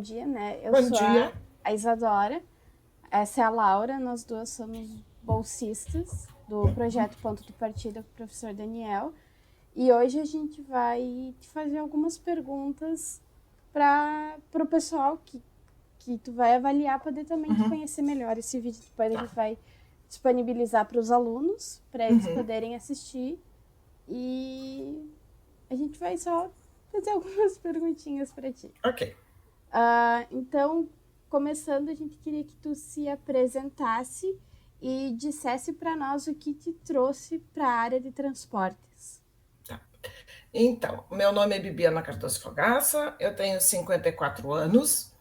dia, né? Eu Bom sou dia. a Isadora, essa é a Laura, nós duas somos bolsistas do projeto Ponto de Partida com o professor Daniel. E hoje a gente vai te fazer algumas perguntas para o pessoal que tu vai avaliar, poder também te conhecer melhor. Esse vídeo depois a gente vai disponibilizar para os alunos, para eles poderem assistir. E a gente vai só fazer algumas perguntinhas para ti. Ok. Então, começando, a gente queria que tu se apresentasse e dissesse para nós o que te trouxe para a área de transportes. Tá. Então, meu nome é Bibiana Cardoso Fogaça, eu tenho 54 anos,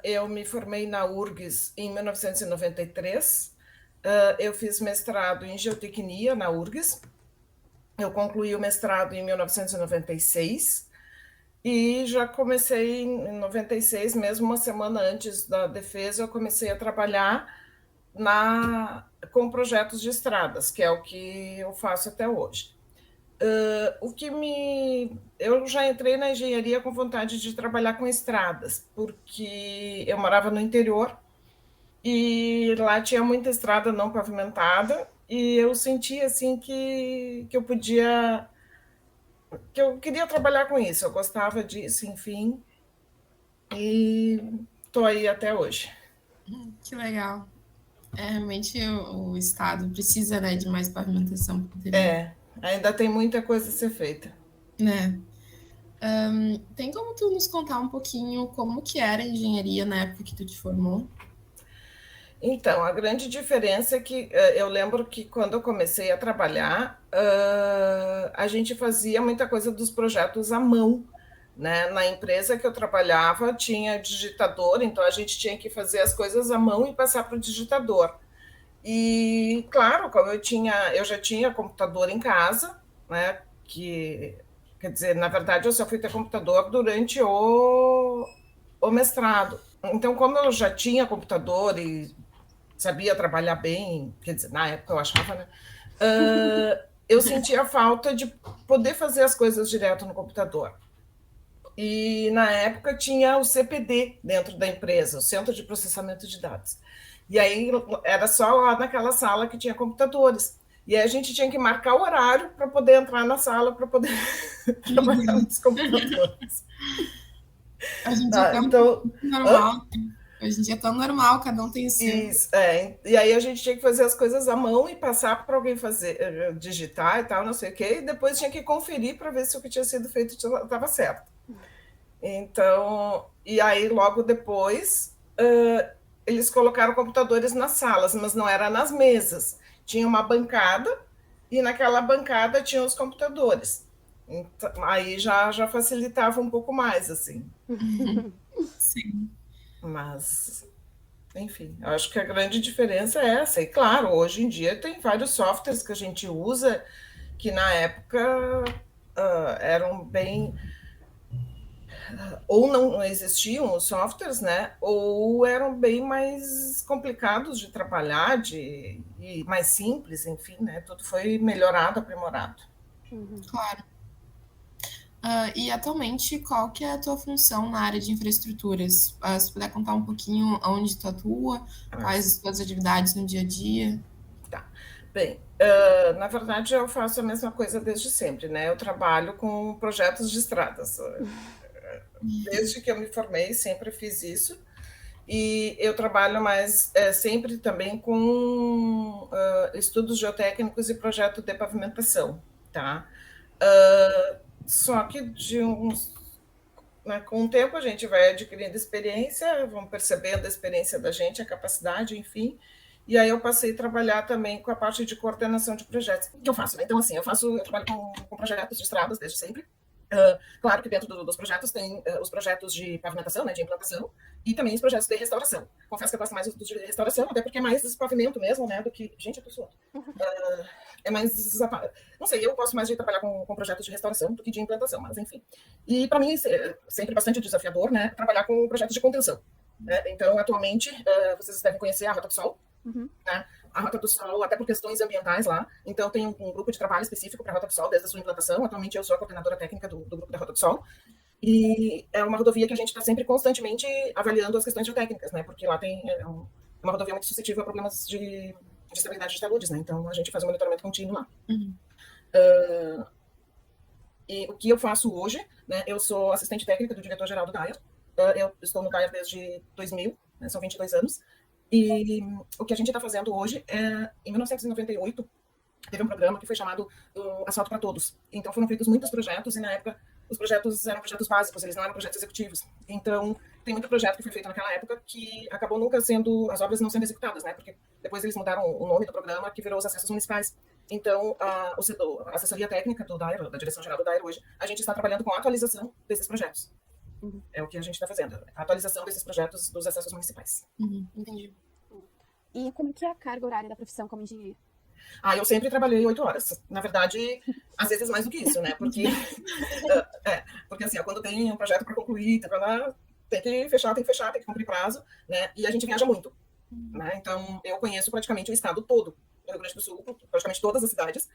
eu me formei na URGS em 1993, eu fiz mestrado em geotecnia na URGS, eu concluí o mestrado em 1996 e já comecei em 96, mesmo uma semana antes da defesa, eu comecei a trabalhar com projetos de estradas, que é o que eu faço até hoje. Eu já entrei na engenharia com vontade de trabalhar com estradas, porque eu morava no interior e lá tinha muita estrada não pavimentada e eu sentia assim que eu queria trabalhar com isso, eu gostava disso, enfim, e estou aí até hoje. Que legal. Realmente o estado precisa, né, de mais pavimentação para poder, Ainda tem muita coisa a ser feita. né? Tem como tu nos contar um pouquinho como que era a engenharia na época que tu te formou? Então, a grande diferença é que eu lembro que quando eu comecei a trabalhar, a gente fazia muita coisa dos projetos à mão, né? Na empresa que eu trabalhava tinha digitador, então a gente tinha que fazer as coisas à mão e passar para o digitador. E claro, como eu já tinha computador em casa, né? Quer dizer, na verdade, eu só fui ter computador durante o mestrado. Então, como eu já tinha computador e sabia trabalhar bem, quer dizer, na época eu achava, né? Eu sentia falta de poder fazer as coisas direto no computador. E na época tinha o CPD dentro da empresa, o Centro de Processamento de Dados. E aí era só lá naquela sala que tinha computadores. E aí a gente tinha que marcar o horário para poder entrar na sala, para poder trabalhar nos computadores. Hoje em dia é tão Então, normal. Hoje em dia é tão normal, cada um tem o seu. e aí a gente tinha que fazer as coisas à mão e passar para alguém fazer, digitar e tal, não sei o quê, e depois tinha que conferir para ver se o que tinha sido feito estava certo. Então, e aí logo depois eles colocaram computadores nas salas, mas não era nas mesas. Tinha uma bancada e naquela bancada tinha os computadores. Então, aí já facilitava um pouco mais, assim. Sim. Mas, enfim, eu acho que a grande diferença é essa. E claro, hoje em dia tem vários softwares que a gente usa que na época eram bem ou não existiam os softwares, né? Ou eram bem mais complicados de trabalhar, e mais simples, enfim, né? Tudo foi melhorado, aprimorado. Claro. E atualmente, qual que é a tua função na área de infraestruturas? Se puder contar um pouquinho onde tu atua, quais as tuas atividades no dia a dia? Tá. Bem, na verdade eu faço a mesma coisa desde sempre, né? Eu trabalho com projetos de estradas. Desde que eu me formei, sempre fiz isso. E eu trabalho mais sempre também com estudos geotécnicos e projeto de pavimentação, tá? Só que né, com o tempo a gente vai adquirindo experiência, vamos percebendo a experiência da gente, a capacidade, enfim. E aí eu passei a trabalhar também com a parte de coordenação de projetos. O que eu faço? Então, assim, eu trabalho com projetos de estradas desde sempre. Claro que dentro dos projetos tem os projetos de pavimentação, né, de implantação, e também os projetos de restauração. Confesso que eu gosto mais dos de restauração, até porque é mais pavimento mesmo, né, do que... Gente, eu tô suando. É mais... Não sei, eu gosto mais de trabalhar com projetos de restauração do que de implantação, mas enfim. E para mim é sempre bastante desafiador, né, trabalhar com projetos de contenção. Né? Então, atualmente, vocês devem conhecer a Rota do Sol, né? A Rota do Sol, até por questões ambientais lá. Então, tem um grupo de trabalho específico para a Rota do Sol, desde a sua implantação. Atualmente, eu sou a coordenadora técnica do grupo da Rota do Sol. E é uma rodovia que a gente está sempre constantemente avaliando as questões geotécnicas, né? Porque lá tem uma rodovia muito suscetível a problemas de estabilidade de taludes, né? Então a gente faz um monitoramento contínuo lá. E o que eu faço hoje, né? Eu sou assistente técnica do diretor-geral do DAIR. Eu estou no DAIR desde 2000, né? São 22 anos. E o que a gente está fazendo hoje é, em 1998, teve um programa que foi chamado Asfalto para Todos. Então foram feitos muitos projetos e na época os projetos eram projetos básicos, eles não eram projetos executivos. Então tem muito projeto que foi feito naquela época que acabou nunca sendo, as obras não sendo executadas, né? Porque depois eles mudaram o nome do programa, que virou os acessos municipais. Então a assessoria técnica do DAIR, da Direção-Geral do DAIR hoje, a gente está trabalhando com a atualização desses projetos. É o que a gente está fazendo, a atualização desses projetos dos acessos municipais. Entendi. E como que é a carga horária da profissão como engenheiro? Eu sempre trabalhei 8 horas. Na verdade, às vezes mais do que isso, né? Porque, porque assim, quando tem um projeto para concluir, tem que fechar, tem que cumprir prazo, né? E a gente viaja muito, né? Então, eu conheço praticamente o estado todo do Rio Grande do Sul, praticamente todas as cidades,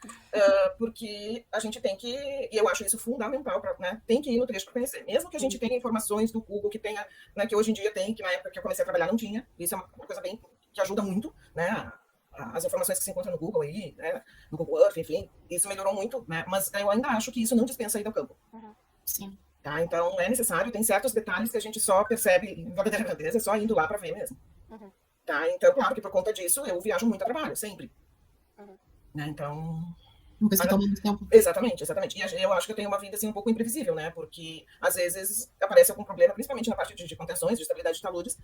porque a gente tem que, e eu acho isso fundamental, né? Tem que ir no trecho para conhecer. Mesmo que a gente tenha informações do Google, que tenha, né, que hoje em dia tem, que na época que eu comecei a trabalhar não tinha. Isso é uma coisa bem que ajuda muito, né? As informações que se encontram no Google aí, né, no Google Earth, enfim, isso melhorou muito, né, mas eu ainda acho que isso não dispensa a ida ao campo. Sim. Tá? Então é necessário, tem certos detalhes que a gente só percebe em verdadeira grandeza, só indo lá para ver mesmo. Tá? Então, claro que por conta disso eu viajo muito a trabalho, sempre. Né? Então... Uma coisa que toma muito tempo. Exatamente. E eu acho que eu tenho uma vida assim, um pouco imprevisível, né? Porque às vezes aparece algum problema, principalmente na parte de contenções, de estabilidade de taludes,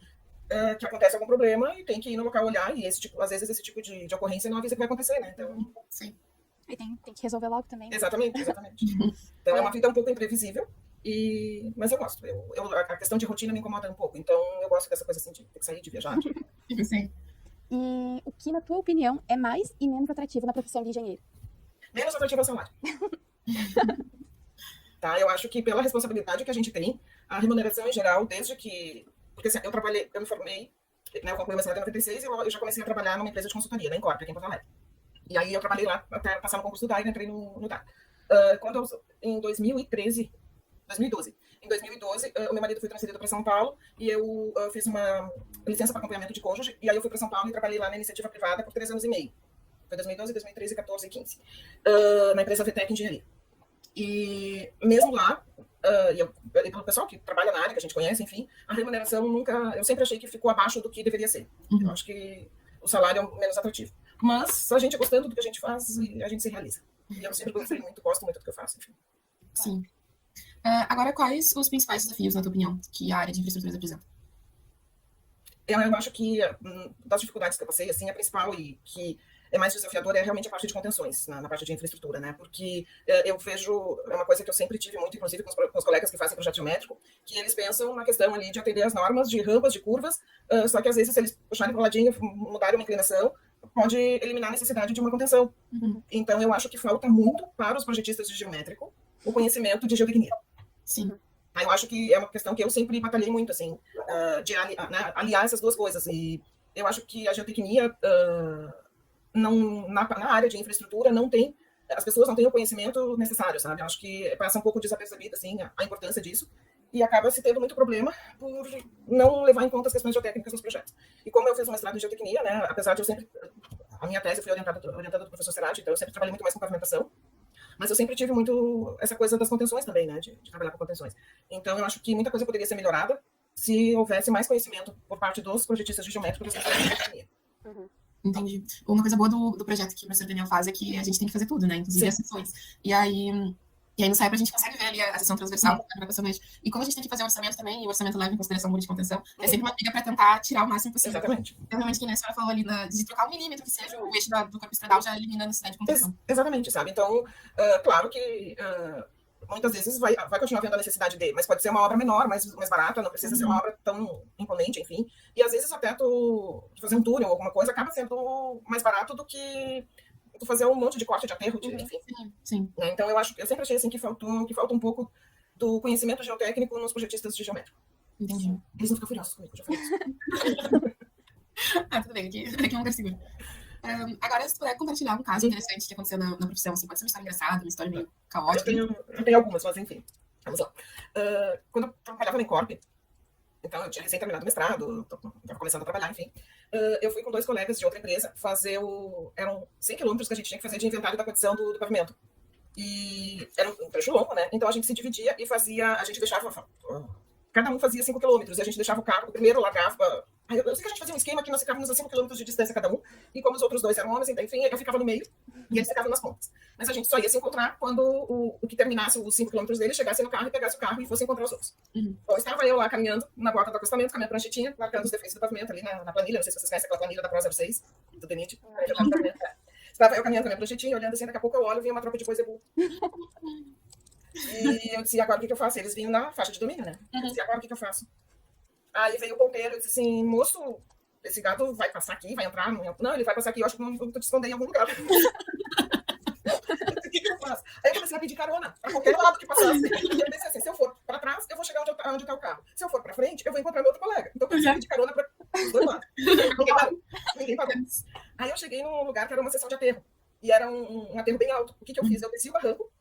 que acontece algum problema e tem que ir no local olhar, e às vezes esse tipo de ocorrência não avisa que vai acontecer, né? Então... Sim. E tem que resolver logo também. Né? Exatamente. Então é uma vida um pouco imprevisível, mas eu gosto. A questão de rotina me incomoda um pouco, então eu gosto dessa coisa assim de ter que sair, de viajar. Sim. E o que, na tua opinião, é mais e menos atrativo na profissão de engenheiro? Menos atrativo é o salário. Tá? Eu acho que pela responsabilidade que a gente tem, a remuneração em geral, desde que... Porque assim, eu me formei, né, eu concluí o mestrado em 96 e eu já comecei a trabalhar numa empresa de consultoria, na Incorp, aqui em Porto Alegre. E aí eu trabalhei lá até passar no concurso do DAI e entrei no DAI. Em 2012, o meu marido foi transferido para São Paulo e eu fiz uma licença para acompanhamento de cônjuge, e aí eu fui para São Paulo e trabalhei lá na iniciativa privada por 3 anos e meio. Foi 2012, 2013, 14 e 15. Na empresa VTEC Engenharia. E mesmo lá, e pelo pessoal que trabalha na área, que a gente conhece, enfim, a remuneração eu sempre achei que ficou abaixo do que deveria ser. Eu acho que o salário é menos atrativo. Mas a gente gostando do que a gente faz, a gente se realiza. E eu sempre gosto muito do que eu faço, enfim. Sim. Agora, quais os principais desafios, na tua opinião, que a área de infraestruturas apresenta? Eu acho que das dificuldades que eu passei, assim, a principal e que é mais desafiadora é realmente a parte de contenções, na parte de infraestrutura, né? Porque eu vejo, é uma coisa que eu sempre tive muito, inclusive com os colegas que fazem projeto geométrico, que eles pensam na questão ali de atender as normas de rampas, de curvas, só que às vezes se eles puxarem para o ladinho, mudarem uma inclinação, pode eliminar a necessidade de uma contenção. Então eu acho que falta muito para os projetistas de geométrico o conhecimento de geotecnia. Sim. Eu acho que é uma questão que eu sempre batalhei muito, assim, de aliar essas duas coisas. E eu acho que a geotecnia, na área de infraestrutura, as pessoas não têm o conhecimento necessário, sabe? Eu acho que passa um pouco desapercebida, assim, a importância disso. E acaba se tendo muito problema por não levar em conta as questões geotécnicas nos projetos. E como eu fiz um mestrado em geotecnia, né, apesar de eu sempre... A minha tese foi orientada do professor Cerati, então eu sempre trabalhei muito mais com pavimentação. Mas eu sempre tive muito essa coisa das contenções também, né? De trabalhar com contenções. Então, eu acho que muita coisa poderia ser melhorada se houvesse mais conhecimento por parte dos projetistas de geométricos da geotecnia. Entendi. Uma coisa boa do projeto que o professor Daniel faz é que a gente tem que fazer tudo, né? Inclusive as sessões. E aí no SAIP a gente consegue ver ali a sessão transversal. E como a gente tem que fazer o orçamento também, e o orçamento leva em consideração o muro de contenção, é sempre uma briga para tentar tirar o máximo possível. Exatamente. Então, realmente, que a senhora falou ali, de trocar 1 milímetro, que seja o eixo do corpo estradal, já elimina a necessidade de contenção. Exatamente, sabe? Então, claro que muitas vezes vai continuar havendo a necessidade dele, mas pode ser uma obra menor, mais barata, não precisa ser uma obra tão imponente, enfim. E às vezes até tu fazer um túnel ou alguma coisa acaba sendo mais barato do que tu fazer um monte de corte de aterro, enfim. Sim. Então eu sempre achei assim que falta um pouco do conhecimento geotécnico nos projetistas de geométrico. Entendi. Eles não ficam furiosos comigo, já falei isso. Tudo bem, aqui é um lugar seguro. Agora, se tu puder compartilhar um caso interessante que aconteceu na profissão, assim, pode ser uma história engraçada, uma história meio caótica. Eu tenho algumas, mas enfim. Vamos lá. Quando eu trabalhava na Incorp, então eu tinha recém terminado o mestrado, estava começando a trabalhar, enfim. Eu fui com 2 colegas de outra empresa fazer eram 100 quilômetros que a gente tinha que fazer de inventário da condição do pavimento. E era um trecho longo, né? Então a gente se dividia e a gente deixava, cada um fazia 5 quilômetros, e a gente deixava o carro, o primeiro largava. Eu sei que a gente fazia um esquema que nós ficávamos a 5 quilômetros de distância cada um, e como os outros 2 eram homens, então, enfim, eu ficava no meio e eles ficavam nas pontas. Mas a gente só ia se encontrar quando o que terminasse os 5 quilômetros dele chegasse no carro e pegasse o carro e fosse encontrar os outros. Então estava eu lá caminhando na borda do acostamento com a minha pranchetinha, marcando os defeitos do pavimento ali na planilha, não sei se vocês conhecem aquela planilha da Pro 06, do DENIT. Estava eu caminhando com a minha pranchetinha, olhando assim, daqui a pouco eu olho e vi uma tropa de Boisebu. E eu disse, agora o que eu faço? Eles vinham na faixa de domínio, né? Eu disse, agora o que eu faço? Aí veio o ponteiro e disse assim, moço, esse gado vai passar aqui, vai entrar? Não, ele vai passar aqui, eu acho que eu te esconder em algum lugar. O que eu faço? Aí eu comecei a pedir carona para qualquer lado que passasse. E eu pensei assim, se eu for para trás, eu vou chegar onde está o carro. Se eu for para frente, eu vou encontrar meu outro colega. Então eu comecei a pedir carona para os 2 lados. Ninguém parou. Aí eu cheguei num lugar que era uma sessão de aterro. E era um aterro bem alto. O que eu fiz? Eu desci o barranco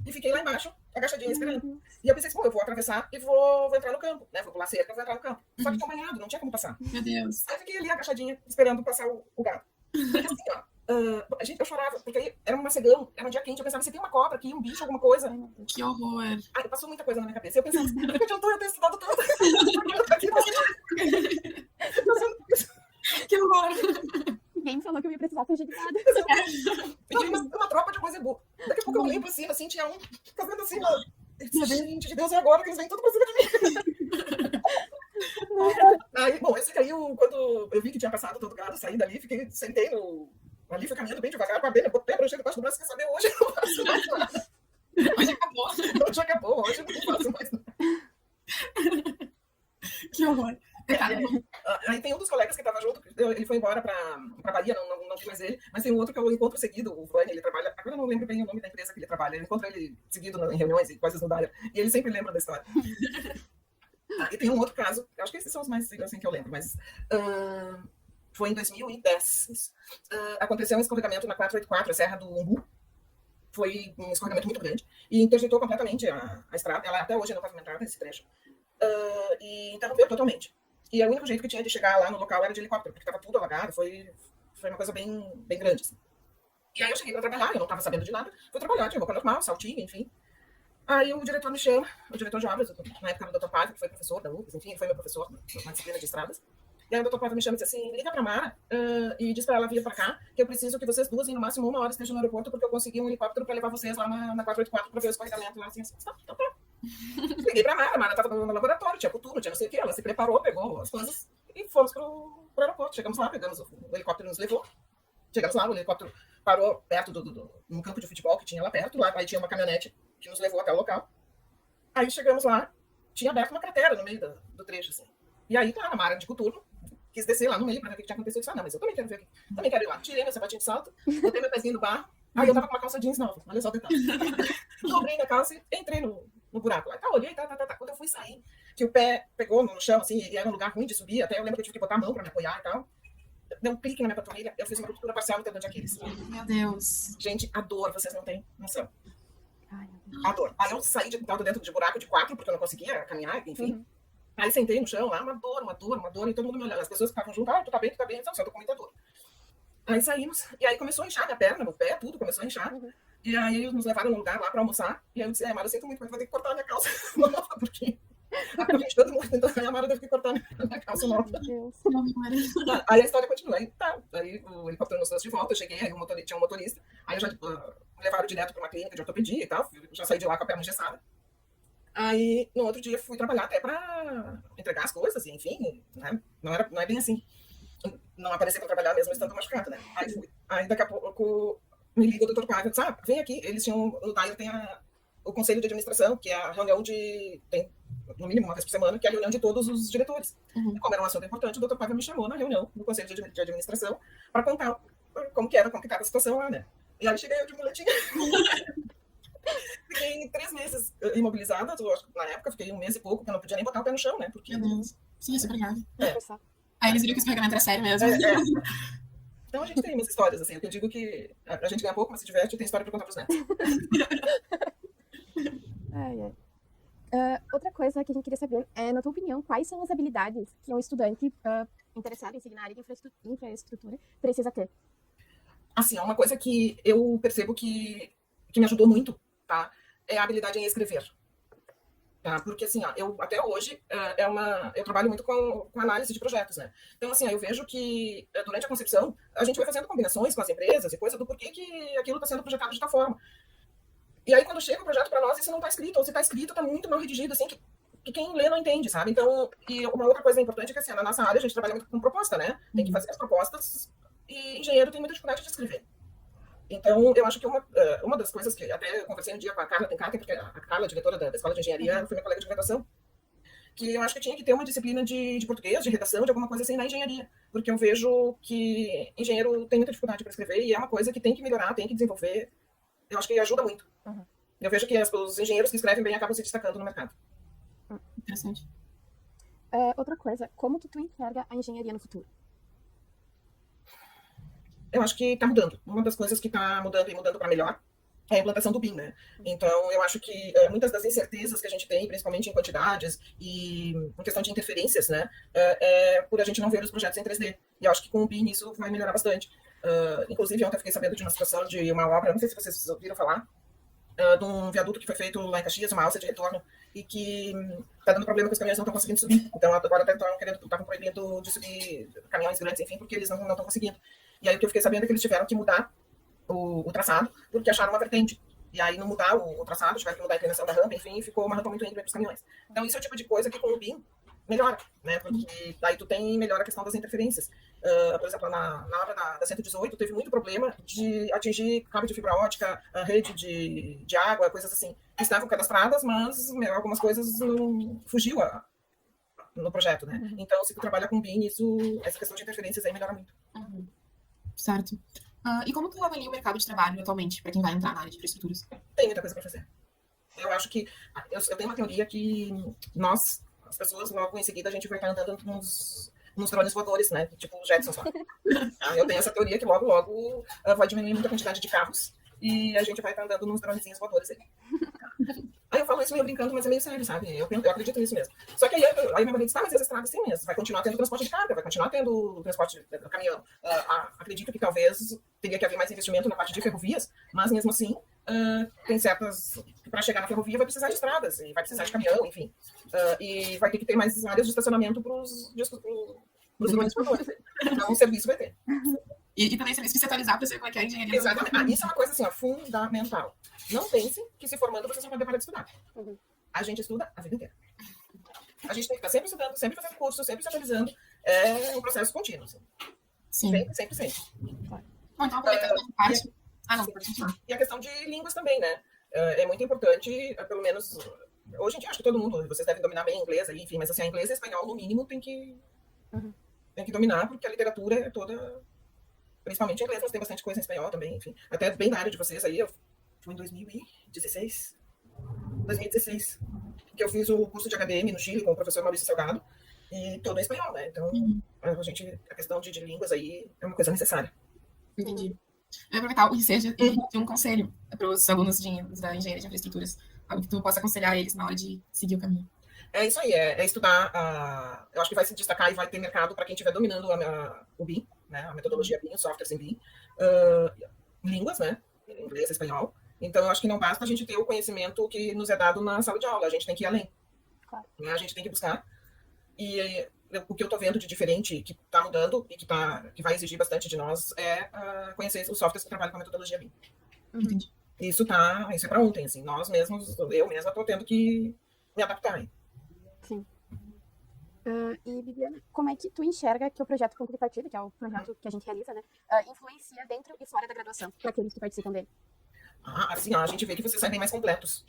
e fiquei lá embaixo, agachadinha, esperando. E eu pensei assim, bom, eu vou atravessar e vou entrar no campo, né? Vou pular cerca, vou entrar no campo. Só que tinha banhado, não tinha como passar. Meu Deus. Aí eu fiquei ali agachadinha, esperando passar o gado. E assim, ó, eu chorava, porque aí era um macegão, era um dia quente, eu pensava, se tem uma cobra aqui, um bicho, alguma coisa. Que horror. Aí passou muita coisa na minha cabeça. Eu pensava, por que adiantou eu ter estudado tudo? Que horror. Ninguém falou que eu ia precisar fugir de nada. Pedi uma tropa de Boisebu. Daqui a pouco eu olhei pra cima, assim, tinha um fazendo assim, ó. Gente de Deus, é agora que eles vêm tudo pra cima de mim. Aí, bom, esse caiu, quando eu vi que tinha passado todo o gado, saí dali, sentei ali, fui caminhando bem devagar, botei a prancha debaixo do braço, quer saber, hoje eu não faço mais nada. Hoje acabou. Hoje acabou, hoje eu não faço mais nada. Que horror. Aí tem um dos colegas que estava junto, ele foi embora para Bahia, não vi mais ele, mas tem um outro que eu encontro seguido, o Vani, ele trabalha, agora eu não lembro bem o nome da empresa que ele trabalha, eu encontro ele seguido em reuniões e coisas no Dyer, e ele sempre lembra da história. E tem um outro caso, acho que esses são os mais assim, que eu lembro, mas foi em 2010. Aconteceu um escorregamento na 484, a Serra do Umbu. Foi um escorregamento muito grande e interditou completamente a estrada. Ela até hoje não pavimentada, esse trecho. E interrompeu totalmente. E o único jeito que tinha de chegar lá no local era de helicóptero, porque estava tudo alagado. Foi uma coisa bem, bem grande. Assim. E aí eu cheguei para trabalhar, eu não estava sabendo de nada. Fui trabalhar, tinha roupa normal, saltinho, enfim. Aí o diretor me chama, o diretor de obras, na época era o Dr. Paiva, que foi professor da UFES, enfim, ele foi meu professor na disciplina de estradas. E aí o Dr. Paiva me chama e disse assim, liga pra Mara e diz pra ela vir pra cá, que eu preciso que vocês duas, em no máximo 1 hora, estejam no aeroporto, porque eu consegui um helicóptero pra levar vocês lá na 484 pra ver o escorregamento lá, assim. Então tá. Liguei pra Mara, a Mara tava no laboratório, tinha cultura, tinha não sei o que, ela se preparou, pegou as coisas e fomos pro aeroporto. Chegamos lá, pegamos o helicóptero nos levou. Chegamos lá, o helicóptero parou perto num campo de futebol que tinha lá perto, lá aí tinha uma caminhonete que nos levou até o local. Aí chegamos lá, tinha aberto uma cratera no meio do trecho, assim. E aí, claro, a Mara de coturno quis descer lá no meio pra ver o que tinha acontecido. Eu disse, não, mas eu também quero ver aqui. Também quero ir lá. Tirei meu sapatinho de salto, botei meu pezinho no barro. Aí eu tava com uma calça jeans nova, olha só o detalhe. Dobrei na calça e entrei no buraco lá. Olhei, tá. Quando eu fui sair, que o pé pegou no chão, assim, e era um lugar ruim de subir, até eu lembro que eu tive que botar a mão pra me apoiar e tal. Deu um clique na minha panturrilha, eu fiz uma ruptura parcial no tendão de Aquiles. Meu Deus. Gente, a dor, vocês não têm noção. Ai, meu Deus. A dor. Aí eu saí dentro de buraco de 4, porque eu não conseguia caminhar, enfim. Uhum. Aí sentei no chão lá, uma dor, e todo mundo me olhando. As pessoas ficavam junto, tu tá bem, não, eu tô com muita dor. Aí saímos, e aí começou a inchar minha perna, meu pé, tudo começou a inchar. Uhum. E aí nos levaram num lugar lá pra almoçar, e aí eu disse, Mara, eu sinto muito, mas vou ter que cortar a minha calça nova, porque a gente todo mundo, então a Mara teve que cortar a minha calça nova. Meu Deus. Aí a história continua, aí o helicóptero nos trouxe de volta, eu cheguei, aí tinha um motorista, aí eu já me levaram direto pra uma clínica de ortopedia e tal, já saí de lá com a perna engessada. Aí, no outro dia, fui trabalhar até pra entregar as coisas, e enfim, né? Não é bem assim. Não aparecer pra trabalhar mesmo estando machucada, né? Aí fui. Aí daqui a pouco me liga o Dr. Paiva e disse, vem aqui. Eles tinham, no Dyer tem o conselho de administração, que é a reunião tem no mínimo uma vez por semana, que é a reunião de todos os diretores. Uhum. E como era um assunto importante, o Dr. Paiva me chamou na reunião do conselho de administração para contar como que estava a situação lá, né? E aí cheguei eu de muletinha. Fiquei 3 meses imobilizada, na época fiquei 1 mês e pouco, porque eu não podia nem botar o pé no chão, né? Porque... Meu Deus. Sim, super grave. É. Aí eles viram que o escorregamento era sério mesmo. Então a gente tem umas histórias, assim, eu digo que a gente ganha pouco, mas se diverte, tem história para contar pros netos. Ai. Outra coisa que a gente queria saber é, na tua opinião, quais são as habilidades que um estudante interessado em seguir na área de infraestrutura precisa ter? Assim, uma coisa que eu percebo que me ajudou muito, tá? É a habilidade em escrever. Tá? Porque, assim, eu até hoje, eu trabalho muito com análise de projetos, né? Então, assim, eu vejo que durante a concepção, a gente vai fazendo combinações com as empresas e coisa do porquê que aquilo está sendo projetado de tal forma. E aí, quando chega o projeto para nós, isso não está escrito, ou se está escrito, está muito mal redigido, assim, que quem lê não entende, sabe? Então, e uma outra coisa importante é que, assim, na nossa área, a gente trabalha muito com proposta, né? Tem que fazer as propostas e engenheiro tem muita dificuldade de escrever. Então, eu acho que uma das coisas que até eu conversei um dia com a Carla Tenkaten, porque a Carla, diretora da Escola de Engenharia, foi minha colega de graduação, que eu acho que tinha que ter uma disciplina de português, de redação, de alguma coisa assim na engenharia, porque eu vejo que engenheiro tem muita dificuldade para escrever e é uma coisa que tem que melhorar, tem que desenvolver. Eu acho que ajuda muito. Eu vejo que os engenheiros que escrevem bem acabam se destacando no mercado. Interessante. Outra coisa, como que tu enxerga a engenharia no futuro? Eu acho que está mudando. Uma das coisas que está mudando e mudando para melhor é a implantação do BIM, né? Então, eu acho que muitas das incertezas que a gente tem, principalmente em quantidades e em questão de interferências, né, é por a gente não ver os projetos em 3D. E eu acho que com o BIM isso vai melhorar bastante. Inclusive, ontem eu fiquei sabendo de uma situação de uma obra, não sei se vocês ouviram falar, de um viaduto que foi feito lá em Caxias, uma alça de retorno, e que está dando problema que os caminhões não estão conseguindo subir. Então, agora estavam proibindo de subir caminhões grandes, enfim, porque eles não estão conseguindo. E aí o que eu fiquei sabendo é que eles tiveram que mudar o traçado, porque acharam uma vertente. E aí, não mudar o traçado, tiveram que mudar a inclinação da rampa, enfim, ficou uma rampa muito íngreme para os caminhões. Então, isso é o tipo de coisa que com o BIM melhora, né? Porque daí tu melhora a questão das interferências. Por exemplo, na obra da 118, teve muito problema de atingir cabo de fibra ótica, rede de água, coisas assim, que estavam cadastradas, mas algumas coisas não fugiu no projeto, né? Então, se tu trabalha com BIM, essa questão de interferências aí melhora muito. Certo. E como tu avalia o mercado de trabalho atualmente, para quem vai entrar na área de infraestruturas? Tem muita coisa para fazer. Eu acho que... Eu tenho uma teoria que as pessoas, logo em seguida, a gente vai estar andando nos drones voadores, né? Tipo o Jetson só. Eu tenho essa teoria que logo vai diminuir muito a quantidade de carros e a gente vai estar andando nos dronezinhos voadores aí. Aí eu falo isso meio brincando, mas é meio sério, sabe? Eu acredito nisso mesmo. Só que aí minha marido diz, mas as estradas tem mesmo. Vai continuar tendo transporte de carga, vai continuar tendo transporte do caminhão. Acredito que talvez teria que haver mais investimento na parte de ferrovias, mas mesmo assim, tem certas... Para chegar na ferrovia vai precisar de estradas, e vai precisar de caminhão, enfim. E vai ter que ter mais áreas de estacionamento para os drones voadores. Então o serviço vai ter. E também se especializar para ser como é que é a engenharia. Exatamente. Isso é uma coisa assim, fundamental. Não pensem que se formando vocês vão parar de estudar. A gente estuda a vida inteira. A gente tem que estar sempre estudando, sempre fazendo curso, sempre se atualizando. É um processo contínuo. Assim. Sim. Sempre. Bom, então, aproveitando a parte... não, pode continuar. E a questão de línguas também, né? É muito importante, pelo menos... Hoje em dia, acho que todo mundo, vocês devem dominar bem inglês, aí, enfim, mas assim, inglês e espanhol, no mínimo, tem que dominar, porque a literatura é toda... Principalmente em inglês, mas tem bastante coisa em espanhol também, enfim. Até bem da área de vocês aí, eu fui em 2016, que eu fiz o curso de HDM no Chile com o professor Maurício Salgado, e todo em espanhol, né? Então, a questão de línguas aí é uma coisa necessária. Entendi. Eu vou aproveitar o ensejo e ter um conselho para os alunos da engenharia de infraestruturas, algo que tu possa aconselhar eles na hora de seguir o caminho. É isso aí, é estudar. Eu acho que vai se destacar e vai ter mercado para quem estiver dominando o BIM, né, a metodologia BIM, os softwares em BIM, línguas, né, inglês, espanhol. Então, eu acho que não basta a gente ter o conhecimento que nos é dado na sala de aula, a gente tem que ir além. Claro. Né, a gente tem que buscar. E o que eu estou vendo de diferente, que está mudando e que vai exigir bastante de nós, é conhecer os softwares que trabalham com a metodologia BIM. Entendi. Isso é para ontem, assim, eu mesma estou tendo que me adaptar aí. Sim. E, Bibiana, como é que tu enxerga que o projeto Ponto de Partida, que é o projeto que a gente realiza, né, influencia dentro e fora da graduação para aqueles que participam dele? Assim, a gente vê que vocês saem bem mais completos.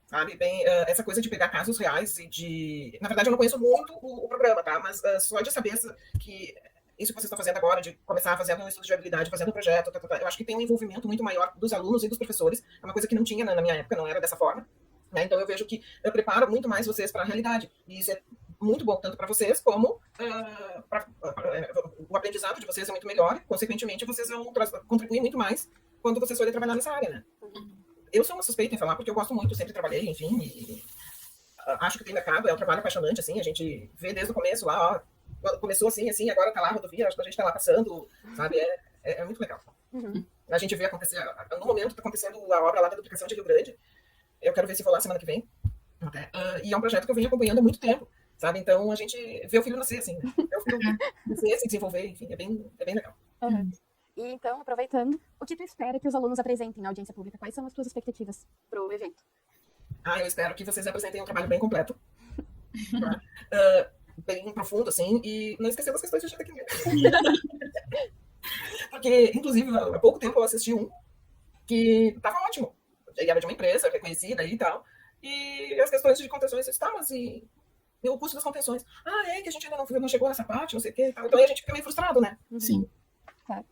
Sabe? Bem, essa coisa de pegar casos reais e de... Na verdade, eu não conheço muito o programa, tá? Mas só de saber que isso que vocês estão fazendo agora, de começar fazendo um estudo de habilidade, fazendo um projeto, eu acho que tem um envolvimento muito maior dos alunos e dos professores. É uma coisa que não tinha na minha época, não era dessa forma. Né? Então, eu vejo que prepara muito mais vocês para a realidade. E isso é muito bom, tanto para vocês, como o aprendizado de vocês é muito melhor. E, consequentemente, vocês vão contribuir muito mais quando vocês forem trabalhar nessa área, né? Eu sou uma suspeita em falar, porque eu gosto muito, sempre trabalhei, enfim. acho que tem mercado, é um trabalho apaixonante, assim, a gente vê desde o começo lá, ó, começou assim, agora tá lá a rodovia, a gente tá lá passando, sabe? É muito legal. Uhum. A gente vê acontecer, no momento tá acontecendo a obra lá da duplicação de Rio Grande, eu quero ver se vou lá semana que vem, até. E é um projeto que eu venho acompanhando há muito tempo, sabe? Então a gente vê o filho nascer, assim, né? Vê o filho nascer, se desenvolver, enfim, é bem legal. Uhum. E então, aproveitando, o que tu espera que os alunos apresentem na audiência pública? Quais são as tuas expectativas para o evento? Eu espero que vocês apresentem um trabalho bem completo, tá? Bem profundo, assim, e não esquecer das questões de geotecnia. Porque, inclusive, há pouco tempo eu assisti um que estava ótimo. Ele era de uma empresa reconhecida e tal, e as questões de contenções, mas e o custo das contenções? É que a gente ainda não chegou nessa parte, não sei o quê e tal. Então aí a gente fica meio frustrado, né? Sim. Claro.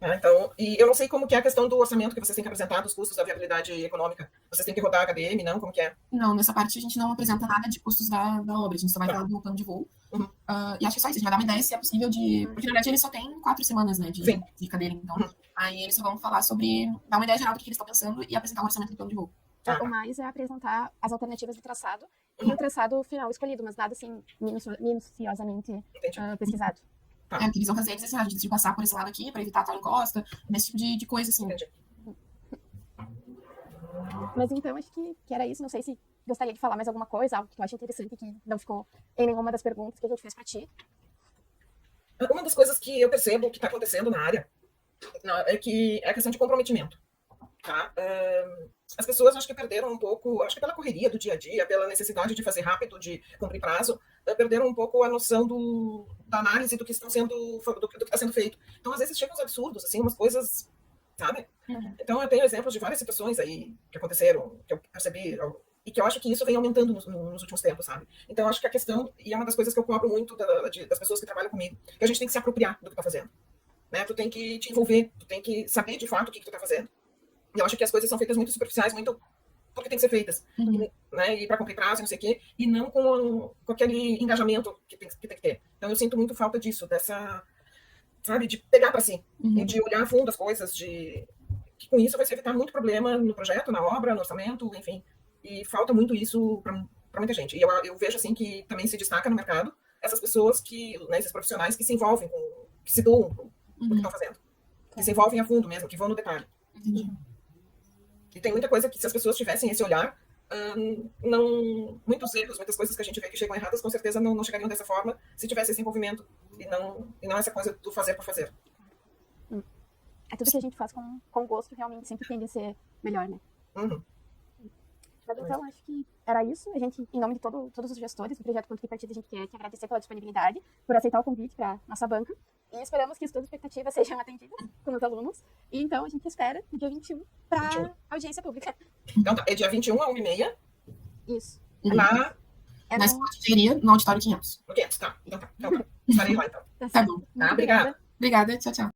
Então, e eu não sei como que é a questão do orçamento que vocês têm que apresentar, dos custos da viabilidade econômica. Vocês têm que rodar a HDM, não? Como que é? Não, nessa parte a gente não apresenta nada de custos da obra, a gente só vai falar do plano de voo. Uhum. E acho que só isso, a gente vai dar uma ideia se é possível de... Porque, na verdade, ele só tem 4 semanas, né, de cadeira, então... Aí eles só vão falar sobre... dar uma ideia geral do que eles estão pensando e apresentar o orçamento do plano de voo. O mais é apresentar as alternativas do traçado e o traçado final escolhido, mas nada assim minuciosamente pesquisado. O que eles vão fazer, eles assim, de passar por esse lado aqui, para evitar a tal encosta, esse tipo de coisa, assim. Entendi. Mas então, acho que era isso. Não sei se gostaria de falar mais alguma coisa, algo que tu acha interessante que não ficou em nenhuma das perguntas que a gente fez para ti. Uma das coisas que eu percebo que está acontecendo na área é que é a questão de comprometimento. Tá? As pessoas acho que perderam um pouco, acho que pela correria do dia a dia, pela necessidade de fazer rápido, de cumprir prazo, perderam um pouco a noção da análise do que está sendo feito. Então, às vezes, chegam uns absurdos, assim, umas coisas, sabe? Uhum. Então, eu tenho exemplos de várias situações aí que aconteceram, que eu percebi, e que eu acho que isso vem aumentando nos últimos tempos, sabe? Então, eu acho que a questão, e é uma das coisas que eu cobro muito das pessoas que trabalham comigo, que a gente tem que se apropriar do que está fazendo. Né? Tu tem que te envolver, tu tem que saber de fato o que tu está fazendo. E eu acho que as coisas são feitas muito superficiais, muito porque tem que ser feitas, né? E para cumprir prazo, não sei o quê, e não com aquele engajamento que tem que ter. Então eu sinto muito falta disso, dessa, sabe, de pegar para si, e de olhar a fundo as coisas, que com isso vai se evitar muito problema no projeto, na obra, no orçamento, enfim. E falta muito isso para muita gente. E eu vejo assim que também se destaca no mercado essas pessoas né, esses profissionais que se envolvem, que se doam pro que estão fazendo, que se envolvem a fundo mesmo, que vão no detalhe. E tem muita coisa que, se as pessoas tivessem esse olhar, muitos erros, muitas coisas que a gente vê que chegam erradas, com certeza não chegariam dessa forma se tivesse esse envolvimento e não essa coisa do fazer por fazer. É tudo que a gente faz com gosto, realmente sempre tende a ser melhor, né? Mas então, acho que era isso. A gente, em nome de todos os gestores do Projeto Ponto de Partida, a gente quer te agradecer pela disponibilidade, por aceitar o convite para nossa banca. E esperamos que as tuas expectativas sejam atendidas com os alunos. E então, a gente espera no dia 21 para audiência pública. Então tá, é dia 21 às 1h30. Isso. Lá na Escola de Engenharia, no Auditório 500. No 500, tá. Então tá. Estarei lá, então. Tá bom. Tá, obrigada. Obrigada, tchau, tchau.